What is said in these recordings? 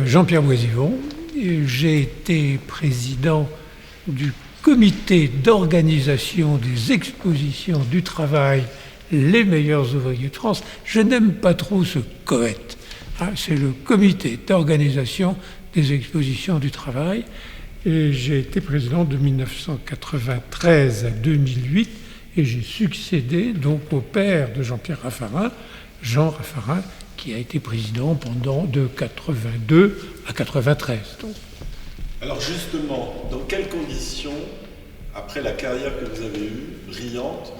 Jean-Pierre Boisivon. J'ai été président du comité d'organisation des expositions du travail Les meilleurs ouvriers de France. Je n'aime pas trop ce COET. C'est le comité d'organisation des expositions du travail. Et j'ai été président de 1993 à 2008 et j'ai succédé donc au père de Jean-Pierre Raffarin, Jean Raffarin, qui a été président pendant de 82 à 93. Donc. Alors justement, dans quelles conditions, après la carrière que vous avez eue, brillante,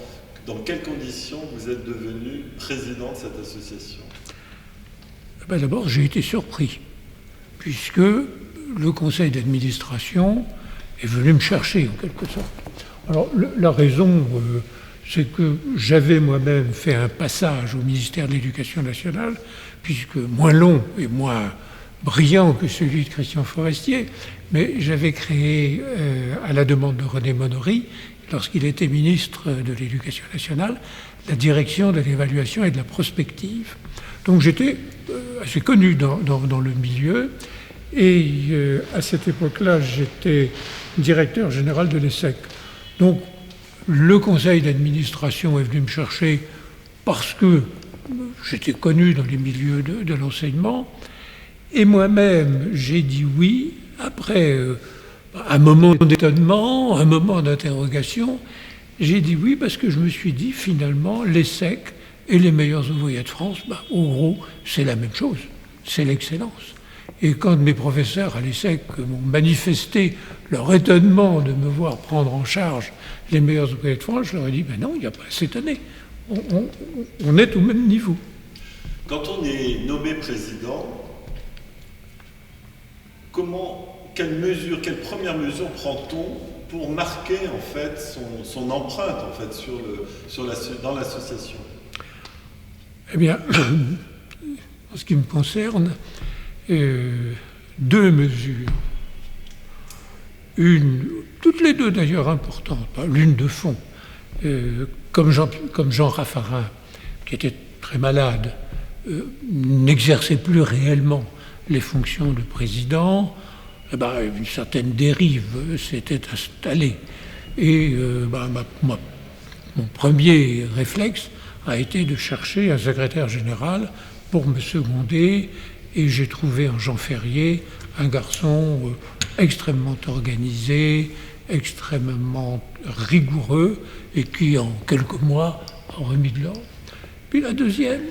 dans quelles conditions vous êtes devenu président de cette association ? D'abord, j'ai été surpris, puisque le conseil d'administration est venu me chercher, en quelque sorte. Alors, la raison, c'est que j'avais moi-même fait un passage au ministère de l'Éducation nationale, puisque moins long et moins brillant que celui de Christian Forestier, mais j'avais créé, à la demande de René Monory, lorsqu'il était ministre de l'Éducation nationale, la direction de l'évaluation et de la prospective. Donc j'étais assez connu dans le milieu, et à cette époque-là, j'étais directeur général de l'ESSEC. Donc le conseil d'administration est venu me chercher parce que j'étais connu dans les milieux de l'enseignement, et moi-même j'ai dit oui, après un moment d'étonnement, un moment d'interrogation, j'ai dit oui parce que je me suis dit finalement l'ESSEC et les meilleurs ouvriers de France, au gros, c'est la même chose, c'est l'excellence. Et quand mes professeurs à l'ESSEC m'ont manifesté leur étonnement de me voir prendre en charge les meilleurs ouvriers de France, je leur ai dit, non, il n'y a pas à s'étonner, on est au même niveau. Quand on est nommé président, quelle première mesure prend-on pour marquer en fait son empreinte en fait dans l'association ? Eh bien, en ce qui me concerne, deux mesures. Toutes les deux d'ailleurs importantes, l'une de fond, comme Jean Raffarin, qui était très malade, n'exerçait plus réellement les fonctions de président, une certaine dérive s'était installée. Et mon premier réflexe a été de chercher un secrétaire général pour me seconder, et j'ai trouvé en Jean Ferrier un garçon extrêmement organisé, extrêmement rigoureux, et qui en quelques mois a remis de l'ordre. Puis la deuxième,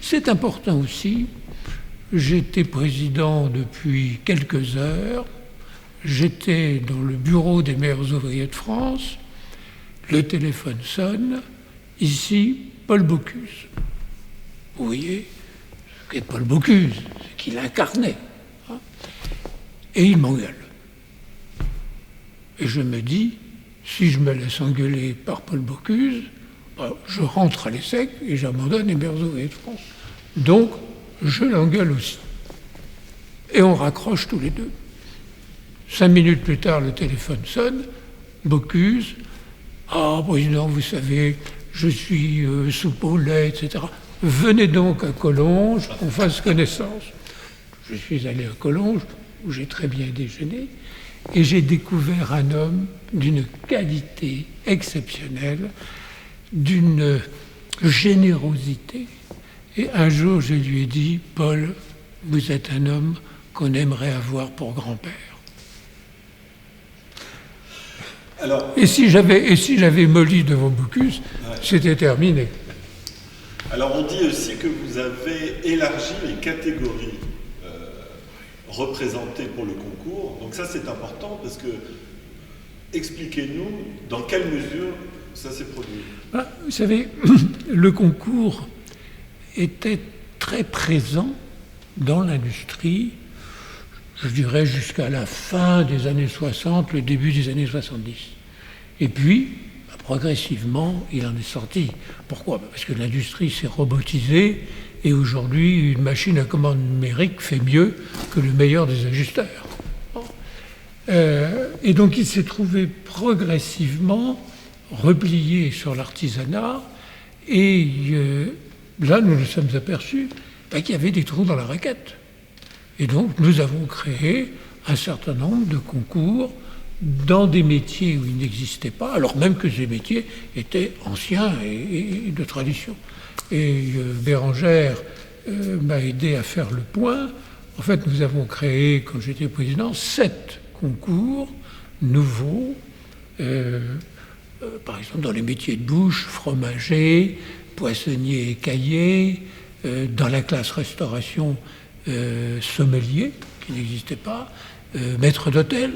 c'est important aussi, j'étais président depuis quelques heures, j'étais dans le bureau des meilleurs ouvriers de France, le téléphone sonne, ici, Paul Bocuse. Vous voyez, ce qu'est Paul Bocuse, c'est qu'il incarnait. Et il m'engueule. Et je me dis, si je me laisse engueuler par Paul Bocuse, je rentre à l'ESSEC et j'abandonne les meilleurs ouvriers de France. Donc, je l'engueule aussi. Et on raccroche tous les deux. 5 minutes plus tard, le téléphone sonne, Bocuse, président, vous savez, je suis sous Paulet, etc. Venez donc à Collonges, qu'on fasse connaissance. Je suis allé à Collonges, où j'ai très bien déjeuné, et j'ai découvert un homme d'une qualité exceptionnelle, d'une générosité. Et un jour, je lui ai dit, Paul, vous êtes un homme qu'on aimerait avoir pour grand-père. Alors, et si j'avais molli devant Bocuse, c'était terminé. Alors on dit aussi que vous avez élargi les catégories représentées pour le concours. Donc ça c'est important parce que expliquez-nous dans quelle mesure ça s'est produit. Vous savez, le concours était très présent dans l'industrie, je dirais jusqu'à la fin des années 60, le début des années 70. Et puis, progressivement, il en est sorti. Pourquoi ? Parce que l'industrie s'est robotisée et aujourd'hui, une machine à commande numérique fait mieux que le meilleur des ajusteurs. Et donc, il s'est trouvé progressivement replié sur l'artisanat et là, nous nous sommes aperçus qu'il y avait des trous dans la raquette. Et donc, nous avons créé un certain nombre de concours dans des métiers où ils n'existaient pas, alors même que ces métiers étaient anciens et de tradition. Et Bérengère m'a aidé à faire le point. En fait, nous avons créé, quand j'étais président, 7 concours nouveaux, par exemple dans les métiers de bouche, fromager, poissonnier et caillé, dans la classe restauration, sommelier, qui n'existait pas, maître d'hôtel,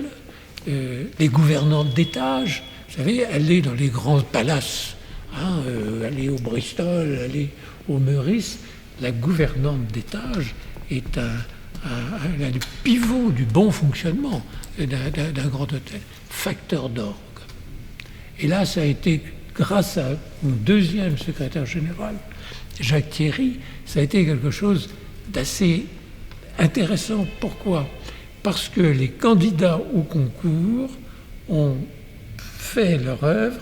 les gouvernantes d'étage, vous savez, aller dans les grands palaces, aller au Bristol, aller au Meurice, la gouvernante d'étage est le pivot du bon fonctionnement d'un grand hôtel, facteur d'orgue. Et là, ça a été, grâce à mon deuxième secrétaire général, Jacques Thierry, ça a été quelque chose d'assez intéressant. Pourquoi ? Parce que les candidats au concours ont fait leur œuvre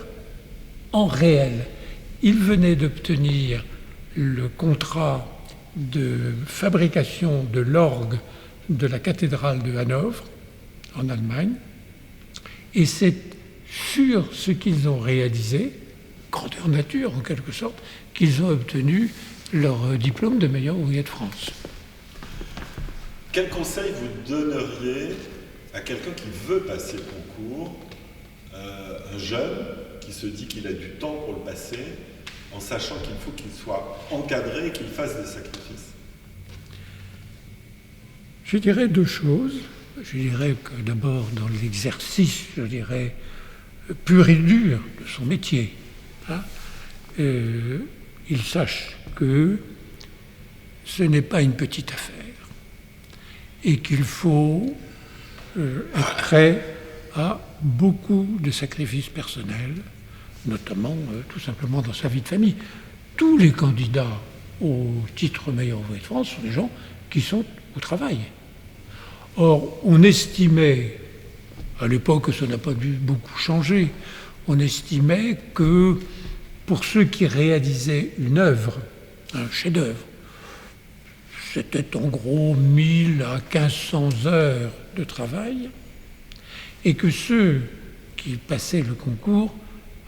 en réel. Ils venaient d'obtenir le contrat de fabrication de l'orgue de la cathédrale de Hanovre, en Allemagne, et c'est sur ce qu'ils ont réalisé, grandeur nature en quelque sorte, qu'ils ont obtenu leur diplôme de meilleur ouvrier de France. Quel conseil vous donneriez à quelqu'un qui veut passer le concours, un jeune qui se dit qu'il a du temps pour le passer, en sachant qu'il faut qu'il soit encadré et qu'il fasse des sacrifices? Je dirais 2 choses. Je dirais que d'abord, dans l'exercice, je dirais, pur et dur de son métier, il sache que ce n'est pas une petite affaire et qu'il faut être prêt à beaucoup de sacrifices personnels, notamment tout simplement dans sa vie de famille. Tous les candidats au titre meilleur ouvrier de France sont des gens qui sont au travail. Or, on estimait, à l'époque ça n'a pas dû beaucoup changer, on estimait que pour ceux qui réalisaient une œuvre, un chef-d'œuvre, c'était en gros 1000 à 1500 heures de travail, et que ceux qui passaient le concours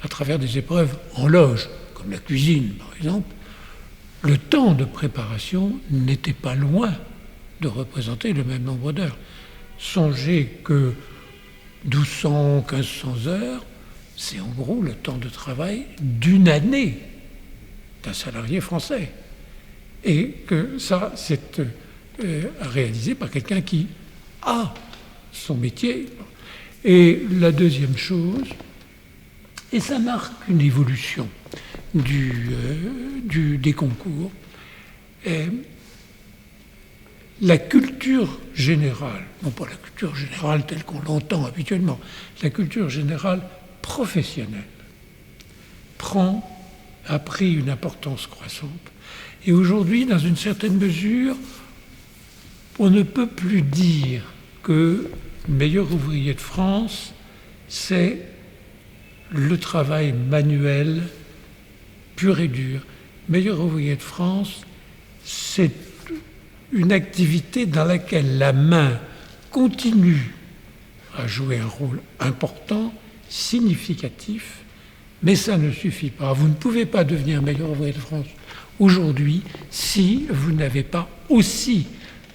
à travers des épreuves en loge, comme la cuisine par exemple, le temps de préparation n'était pas loin de représenter le même nombre d'heures. Songez que 1200, 1500 heures, c'est en gros le temps de travail d'une année d'un salarié français. Et que ça, c'est réalisé par quelqu'un qui a son métier. Et la deuxième chose, et ça marque une évolution des concours, la culture générale, non pas la culture générale telle qu'on l'entend habituellement, la culture générale professionnelle a pris une importance croissante. Et aujourd'hui, dans une certaine mesure, on ne peut plus dire que le meilleur ouvrier de France, c'est le travail manuel pur et dur. Meilleur ouvrier de France, c'est une activité dans laquelle la main continue à jouer un rôle important, significatif, mais ça ne suffit pas. Vous ne pouvez pas devenir meilleur ouvrier de France aujourd'hui si vous n'avez pas aussi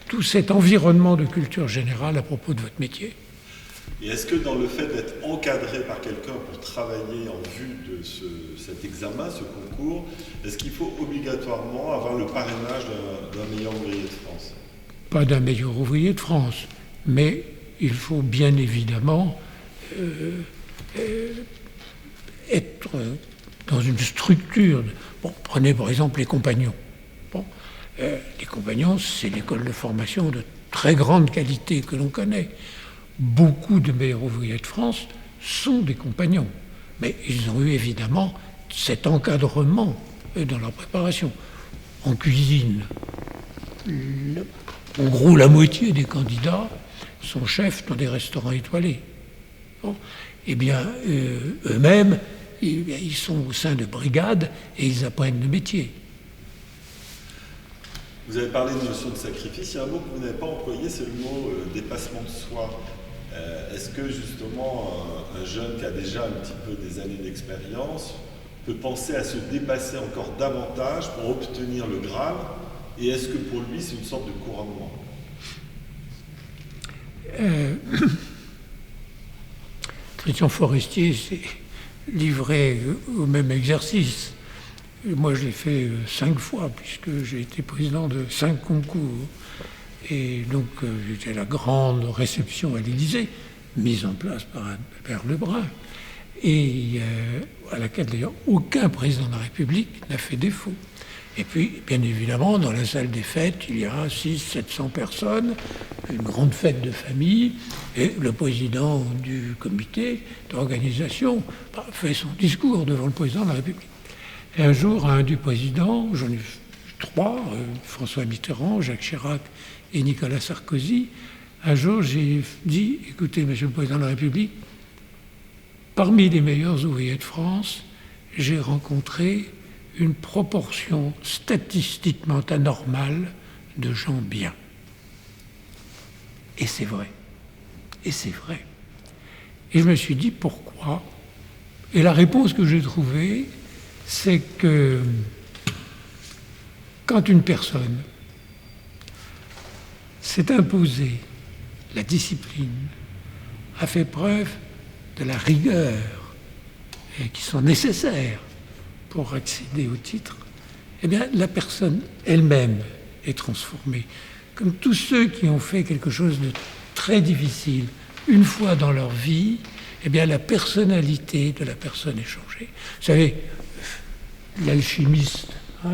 tout cet environnement de culture générale à propos de votre métier. Et est-ce que dans le fait d'être encadré par quelqu'un pour travailler en vue de cet examen, ce concours, est-ce qu'il faut obligatoirement avoir le parrainage d'un meilleur ouvrier de France? Pas d'un meilleur ouvrier de France, mais il faut bien évidemment être dans une structure. Bon, prenez par exemple les compagnons. Bon, les compagnons, c'est l'école de formation de très grande qualité que l'on connaît. Beaucoup de meilleurs ouvriers de France sont des compagnons, mais ils ont eu évidemment cet encadrement dans leur préparation. En cuisine, en gros la moitié des candidats sont chefs dans des restaurants étoilés. Bon, eh bien, eux-mêmes, ils sont au sein de brigades et ils apprennent le métier. Vous avez parlé de notion de sacrifice, il y a un mot que vous n'avez pas employé, c'est le mot dépassement de soi. Est-ce que justement un jeune qui a déjà un petit peu des années d'expérience peut penser à se dépasser encore davantage pour obtenir le Graal? Et est-ce que pour lui c'est une sorte de couronnement? Christian Forestier s'est livré au même exercice. Moi, je l'ai fait 5 fois, puisque j'ai été président de 5 concours. Et donc, j'étais à la grande réception à l'Élysée, mise en place par Albert Lebrun, et à laquelle, d'ailleurs, aucun président de la République n'a fait défaut. Et puis, bien évidemment, dans la salle des fêtes, il y a 600-700 personnes, une grande fête de famille, et le président du comité d'organisation fait son discours devant le président de la République. Et un jour, un du président, j'en ai eu 3, François Mitterrand, Jacques Chirac et Nicolas Sarkozy, un jour j'ai dit, écoutez, Monsieur le Président de la République, parmi les meilleurs ouvriers de France, j'ai rencontré une proportion statistiquement anormale de gens bien. Et c'est vrai. Et c'est vrai. Et je me suis dit, pourquoi? Et la réponse que j'ai trouvée, c'est que quand une personne s'est imposée la discipline, a fait preuve de la rigueur qui sont nécessaires pour accéder au titre, eh bien, la personne elle-même est transformée. Comme tous ceux qui ont fait quelque chose de très difficile une fois dans leur vie, eh bien, la personnalité de la personne est changée. Vous savez, l'alchimiste, hein,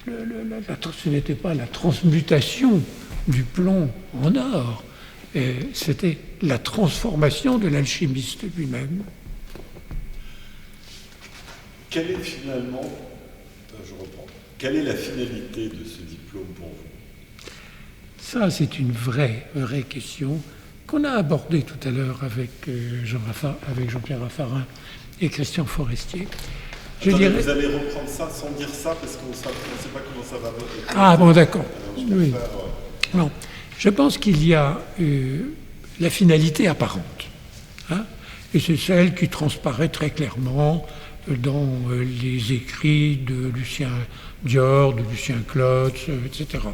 ce n'était pas la transmutation du plomb en or, c'était la transformation de l'alchimiste lui-même. Quelle est finalement, quelle est la finalité de ce diplôme pour vous? Ça, c'est une vraie question qu'on a abordée tout à l'heure avec Jean-Pierre Raffarin et Christian Forestier. Attendez, vous allez reprendre ça sans dire ça parce qu'on ne sait pas comment ça va voter. Ah bon, d'accord. Oui. Non, je pense qu'il y a la finalité apparente, hein, et c'est celle qui transparaît très clairement dans les écrits de Lucien Dior, de Lucien Klotz, etc.,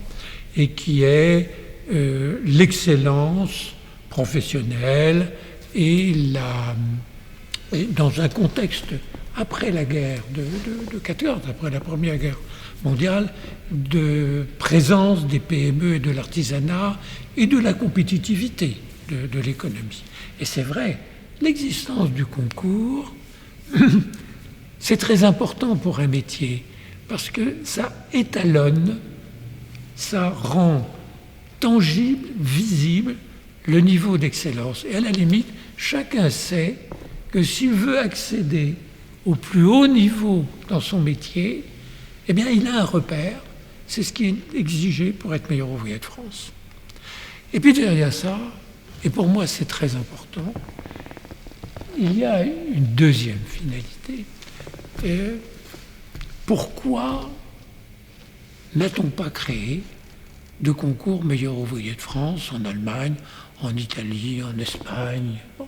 et qui est l'excellence professionnelle et dans un contexte après la guerre de 14, après la Première Guerre mondiale, de présence des PME et de l'artisanat et de la compétitivité de l'économie. Et c'est vrai, l'existence du concours, c'est très important pour un métier, parce que ça étalonne, ça rend tangible, visible, le niveau d'excellence. Et à la limite, chacun sait que s'il veut accéder au plus haut niveau dans son métier, eh bien, il a un repère. C'est ce qui est exigé pour être meilleur ouvrier de France. Et puis derrière ça, et pour moi c'est très important, il y a une deuxième finalité. Pourquoi n'a-t-on pas créé de concours meilleur ouvrier de France en Allemagne, en Italie, en Espagne? Bon.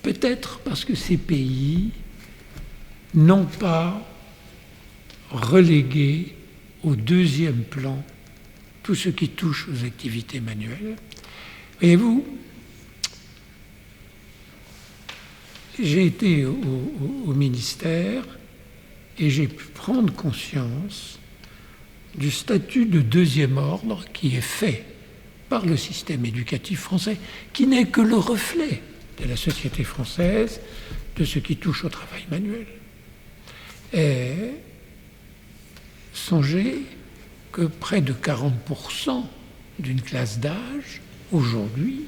Peut-être parce que ces pays n'ont pas relégué au deuxième plan tout ce qui touche aux activités manuelles. Voyez-vous, j'ai été au ministère et j'ai pu prendre conscience du statut de deuxième ordre qui est fait par le système éducatif français, qui n'est que le reflet de la société française, de ce qui touche au travail manuel. Et songez que près de 40% d'une classe d'âge, aujourd'hui,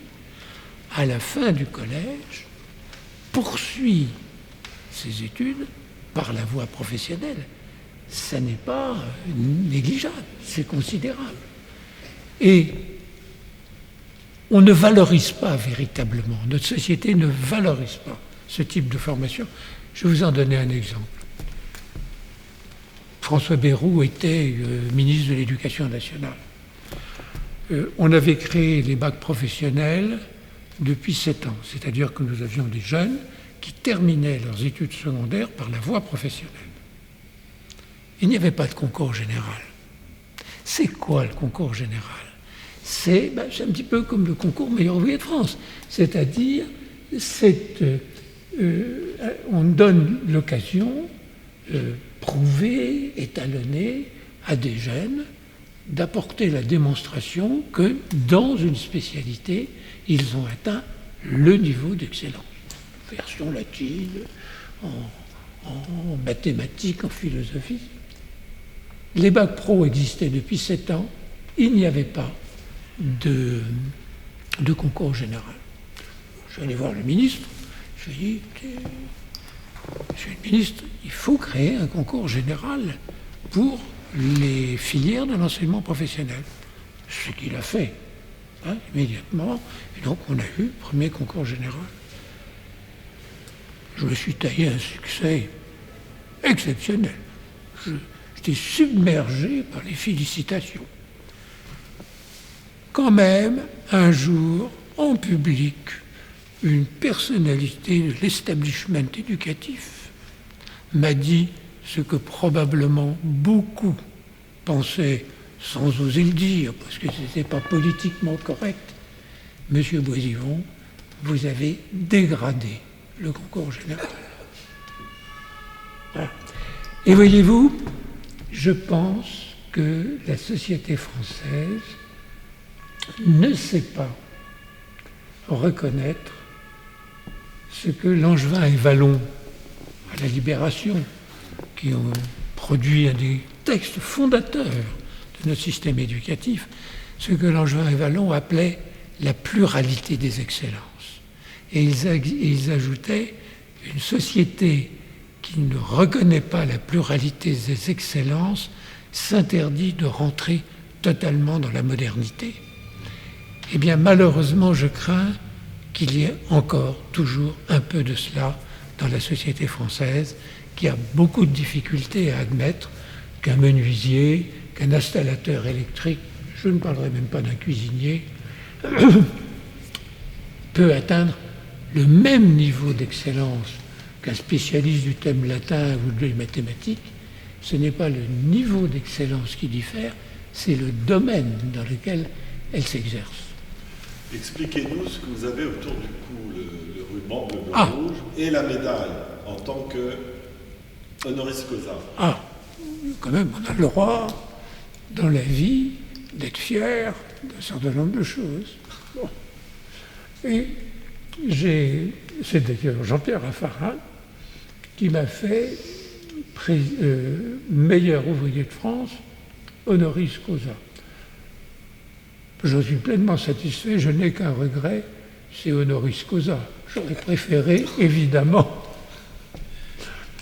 à la fin du collège, poursuit ses études par la voie professionnelle. Ça n'est pas négligeable, c'est considérable. Et on ne valorise pas véritablement, notre société ne valorise pas ce type de formation. Je vais vous en donner un exemple. François Bayrou était ministre de l'Éducation nationale. On avait créé les bacs professionnels depuis 7 ans, c'est-à-dire que nous avions des jeunes qui terminaient leurs études secondaires par la voie professionnelle. Il n'y avait pas de concours général. C'est quoi le concours général ? C'est un petit peu comme le concours meilleur ouvrier de France, c'est-à-dire on donne l'occasion prouvée, étalonnée à des jeunes d'apporter la démonstration que dans une spécialité, ils ont atteint le niveau d'excellence. Version latine, en mathématiques, en philosophie. Les bacs pro existaient depuis 7 ans, il n'y avait pas de concours général. Je suis allé voir le ministre, je lui ai dit, monsieur le ministre, il faut créer un concours général pour les filières de l'enseignement professionnel. Ce qu'il a fait, immédiatement, et donc on a eu le premier concours général. Je me suis taillé un succès exceptionnel. J'étais submergé par les félicitations. Quand même, un jour, en public, une personnalité de l'establishment éducatif m'a dit ce que probablement beaucoup pensaient sans oser le dire, parce que ce n'était pas politiquement correct. Monsieur Boisivon, vous avez dégradé le concours général. Et voyez-vous, je pense que la société française ne sait pas reconnaître ce que Langevin et Vallon, à la Libération, qui ont produit un des textes fondateurs de notre système éducatif, ce que Langevin et Vallon appelaient la pluralité des excellences. Et ils ajoutaient une société qui ne reconnaît pas la pluralité des excellences s'interdit de rentrer totalement dans la modernité. Eh bien, malheureusement, je crains qu'il y ait encore toujours un peu de cela dans la société française, qui a beaucoup de difficultés à admettre qu'un menuisier, qu'un installateur électrique, je ne parlerai même pas d'un cuisinier, peut atteindre le même niveau d'excellence qu'un spécialiste du thème latin ou des mathématiques. Ce n'est pas le niveau d'excellence qui diffère, c'est le domaine dans lequel elle s'exerce. Expliquez-nous ce que vous avez autour du cou, le ruban bleu-blanc-rouge et la médaille en tant que honoris causa. Quand même, on a le droit dans la vie d'être fier d'un certain nombre de choses. Bon. Et c'est d'ailleurs Jean-Pierre Raffarin qui m'a fait meilleur ouvrier de France, honoris causa. Je suis pleinement satisfait, je n'ai qu'un regret, c'est honoris causa. J'aurais préféré, évidemment,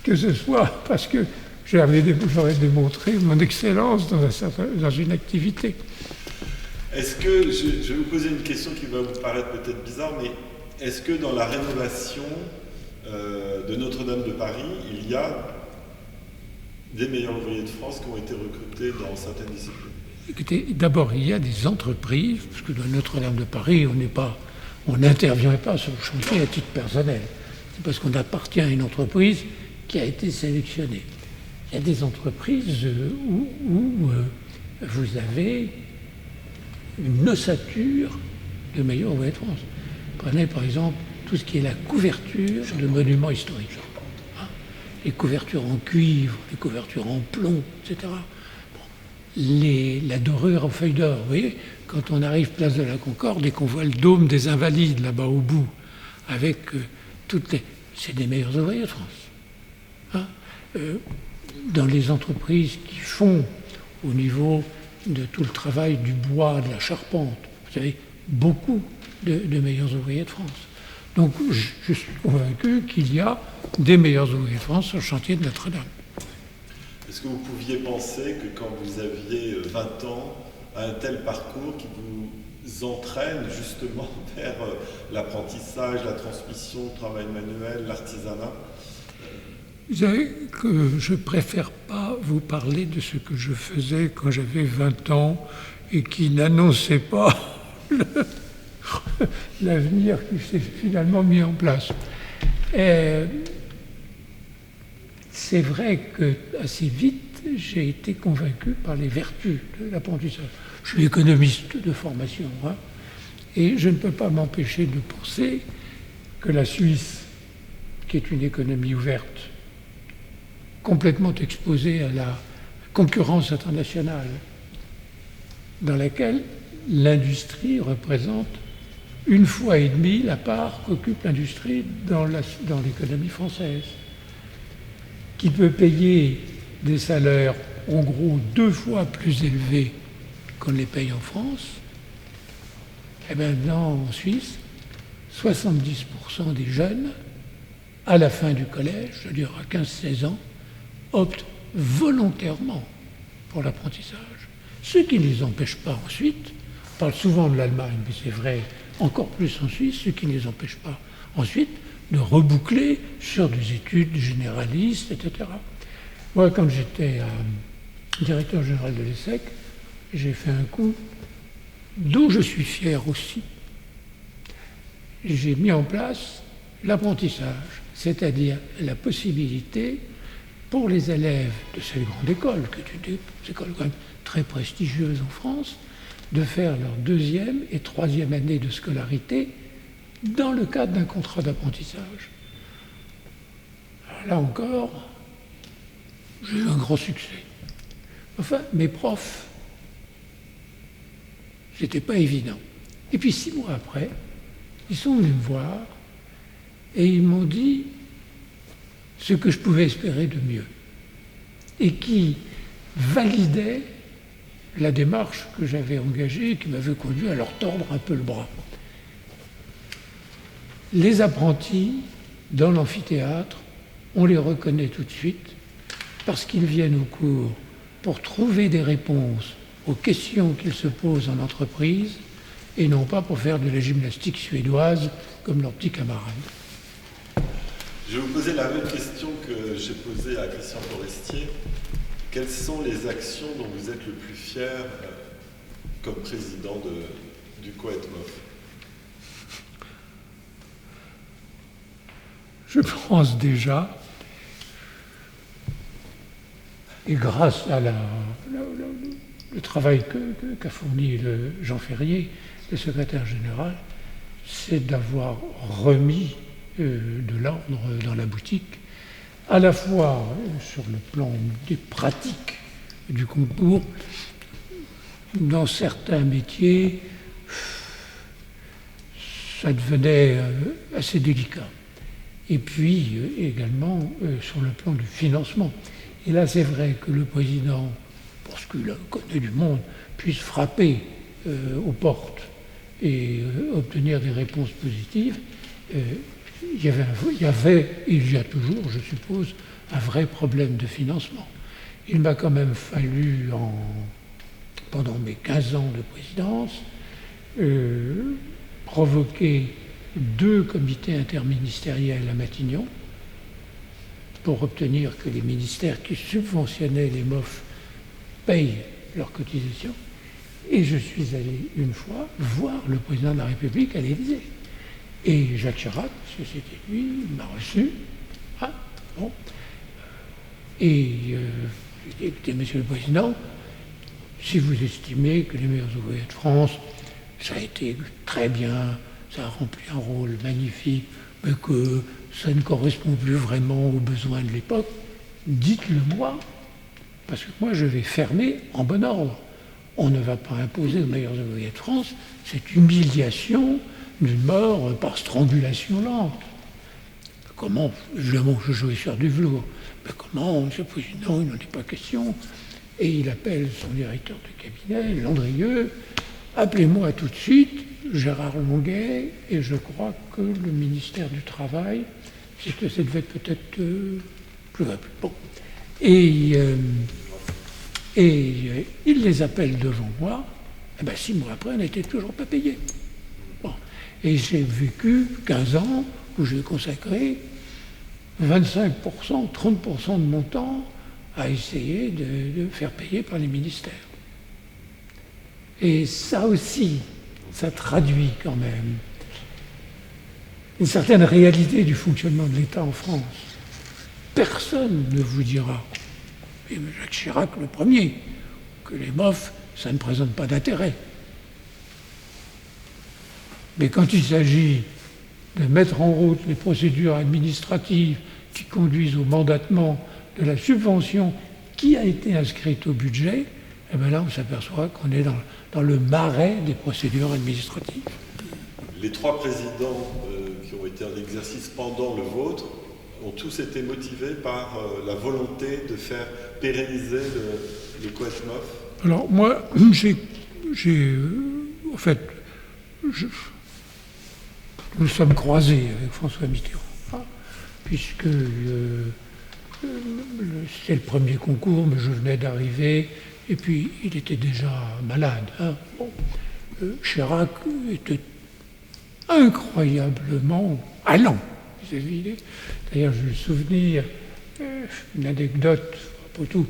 que ce soit parce que j'aurais démontré mon excellence dans une activité. Est-ce que, je vais vous poser une question qui va vous paraître peut-être bizarre, mais est-ce que dans la rénovation de Notre-Dame de Paris, il y a des meilleurs ouvriers de France qui ont été recrutés dans certaines disciplines? Écoutez, d'abord, il y a des entreprises, parce que dans Notre-Dame de Paris, on n'intervient pas sur le chantier à titre personnel. C'est parce qu'on appartient à une entreprise qui a été sélectionnée. Il y a des entreprises où vous avez une ossature de meilleurs ouvriers de France. Prenez par exemple tout ce qui est la couverture de monuments historiques. Les couvertures en cuivre, les couvertures en plomb, etc. La dorure en feuilles d'or, vous voyez, quand on arrive place de la Concorde et qu'on voit le dôme des Invalides là-bas au bout, avec c'est des meilleurs ouvriers de France. Dans les entreprises qui font au niveau de tout le travail du bois, de la charpente, vous avez beaucoup de meilleurs ouvriers de France. Donc je suis convaincu qu'il y a des meilleurs ouvriers de France sur le chantier de Notre-Dame. Est-ce que vous pouviez penser que quand vous aviez 20 ans, un tel parcours qui vous entraîne justement vers l'apprentissage, la transmission, le travail manuel, l'artisanat, Vous savez que je préfère pas vous parler de ce que je faisais quand j'avais 20 ans et qui n'annonçait pas l'avenir qui s'est finalement mis en place. C'est vrai que assez vite, j'ai été convaincu par les vertus de l'apprentissage. Je suis économiste de formation, hein, et je ne peux pas m'empêcher de penser que la Suisse, qui est une économie ouverte, complètement exposée à la concurrence internationale, dans laquelle l'industrie représente 1,5 fois la part qu'occupe l'industrie dans l'économie française, qui peut payer des salaires en gros 2 fois plus élevés qu'on les paye en France, et bien en Suisse, 70% des jeunes, à la fin du collège, c'est-à-dire à 15-16 ans, optent volontairement pour l'apprentissage. Ce qui ne les empêche pas ensuite, on parle souvent de l'Allemagne, mais c'est vrai encore plus en Suisse, ce qui ne les empêche pas ensuite de reboucler sur des études généralistes, etc. Moi, quand j'étais directeur général de l'ESSEC, j'ai fait un coup dont je suis fier aussi. J'ai mis en place l'apprentissage, c'est-à-dire la possibilité pour les élèves de cette grande école, qui est une école quand même très prestigieuse en France, de faire leur 2e et 3e année de scolarité dans le cadre d'un contrat d'apprentissage. Là encore, j'ai eu un grand succès. Enfin, mes profs, c'était pas évident. Et puis 6 mois après, ils sont venus me voir et ils m'ont dit ce que je pouvais espérer de mieux et qui validait la démarche que j'avais engagée et qui m'avait conduit à leur tordre un peu le bras. Les apprentis, dans l'amphithéâtre, on les reconnaît tout de suite parce qu'ils viennent au cours pour trouver des réponses aux questions qu'ils se posent en entreprise et non pas pour faire de la gymnastique suédoise comme leurs petits camarades. Je vais vous poser la même question que j'ai posée à Christian Forestier. Quelles sont les actions dont vous êtes le plus fier comme président du COETMOF ? Je pense déjà, et grâce à le travail qu'a fourni Jean Ferrier, le secrétaire général, c'est d'avoir remis de l'ordre dans la boutique, à la fois sur le plan des pratiques du concours. Dans certains métiers, ça devenait assez délicat. Et puis également sur le plan du financement. Et là, c'est vrai que le président, parce qu'il connaît du monde, puisse frapper aux portes et obtenir des réponses positives. Il y avait, il y a toujours, je suppose, un vrai problème de financement. Il m'a quand même fallu, pendant mes 15 ans de présidence, provoquer 2 comités interministériels à Matignon pour obtenir que les ministères qui subventionnaient les MOF payent leurs cotisations. Et je suis allé une fois voir le président de la République à l'Élysée. Et Jacques Chirac, parce que c'était lui, il m'a reçu. Ah, bon. Et j'ai dit, écoutez, Monsieur le Président, si vous estimez que les meilleurs ouvriers de France, ça a été très bien, ça a rempli un rôle magnifique, mais que ça ne correspond plus vraiment aux besoins de l'époque, dites-le moi, parce que moi je vais fermer en bon ordre. On ne va pas imposer aux meilleurs ouvriers de France cette humiliation d'une mort par strangulation lente. Comment, évidemment, je jouais sur du velours, mais comment, Monsieur le Président, il n'en est pas question. Et il appelle son directeur de cabinet, Landrieux, appelez-moi tout de suite, Gérard Longuet, et je crois que le ministère du Travail, c'est que ça devait peut-être plus rapide. Bon. Et il les appelle devant moi, et bien 6 mois après, on n'était toujours pas payé. Bon. Et j'ai vécu 15 ans où j'ai consacré 25%, 30% de mon temps à essayer de faire payer par les ministères. Et ça aussi, ça traduit quand même une certaine réalité du fonctionnement de l'État en France. Personne ne vous dira, et Jacques Chirac le premier, que les MOF, ça ne présente pas d'intérêt. Mais quand il s'agit de mettre en route les procédures administratives qui conduisent au mandatement de la subvention qui a été inscrite au budget, et bien là on s'aperçoit qu'on est dans le marais des procédures administratives. Les 3 présidents qui ont été en exercice pendant le vôtre ont tous été motivés par la volonté de faire pérenniser le COETMOF. Alors moi, en fait, nous sommes croisés avec François Mitterrand, puisque c'est le premier concours, mais je venais d'arriver, et puis il était déjà malade. Bon. Chirac était incroyablement allant. D'ailleurs, j'ai le souvenir, une anecdote, après tout,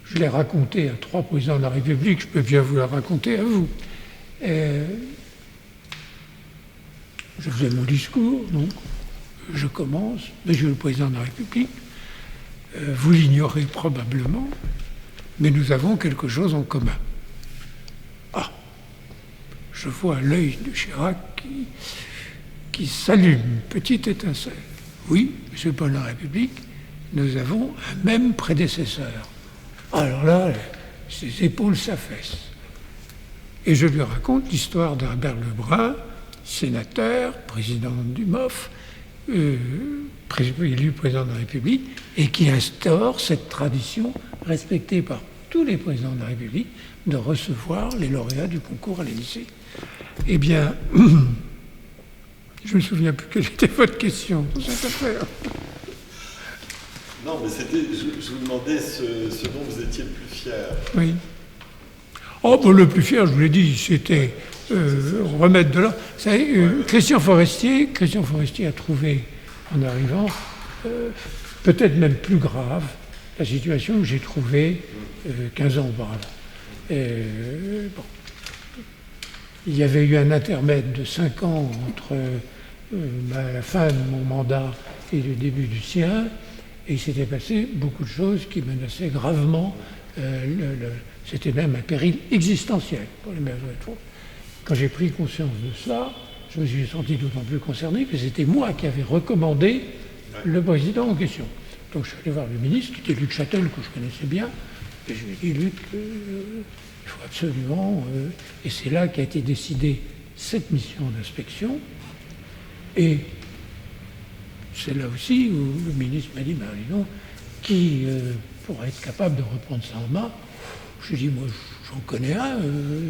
je l'ai racontée à 3 présidents de la République, je peux bien vous la raconter à vous. Je faisais mon discours, donc je commence, Monsieur le Président de la République, vous l'ignorez probablement, mais nous avons quelque chose en commun. Ah, je vois l'œil de Chirac qui s'allume, petite étincelle. Oui, Monsieur le Président de la République, nous avons un même prédécesseur. Alors là, ses épaules s'affaissent. Et je lui raconte l'histoire d'Herbert Lebrun, sénateur, président du MOF, élu président de la République, et qui instaure cette tradition respectée par tous les présidents de la République de recevoir les lauréats du concours à l'Élysée. Eh bien, je ne me souviens plus quelle était votre question dans cette affaire. Non, mais je vous demandais ce dont vous étiez le plus fier. Oui. Oh, bon, le plus fier, je vous l'ai dit, c'était remettre de l'ordre. Vous savez, Christian Forestier a trouvé, en arrivant, peut-être même plus grave, la situation que j'ai trouvée 15 ans auparavant. Bon. Il y avait eu un intermède de 5 ans entre la fin de mon mandat et le début du sien, et il s'était passé beaucoup de choses qui menaçaient gravement, c'était même un péril existentiel pour les maisons de France. Quand j'ai pris conscience de cela, je me suis senti d'autant plus concerné que c'était moi qui avais recommandé le président en question. Donc je suis allé voir le ministre, qui était Luc Châtel, que je connaissais bien, et je lui ai dit, Luc, il faut absolument... et c'est là qu'a été décidée cette mission d'inspection, et c'est là aussi où le ministre m'a dit, ben, non, qui pourrait être capable de reprendre ça en main? Je lui ai dit, moi, j'en connais un,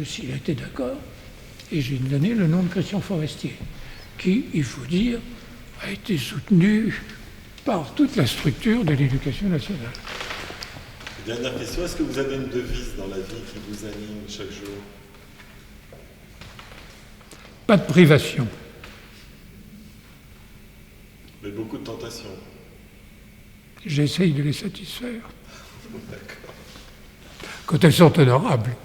s'il a été d'accord. Et j'ai donné le nom de Christian Forestier, qui, il faut dire, a été soutenu par toute la structure de l'éducation nationale. Dernière question, est-ce que vous avez une devise dans la vie qui vous anime chaque jour? Pas de privation. Mais beaucoup de tentations. J'essaye de les satisfaire. D'accord. Quand elles sont honorables.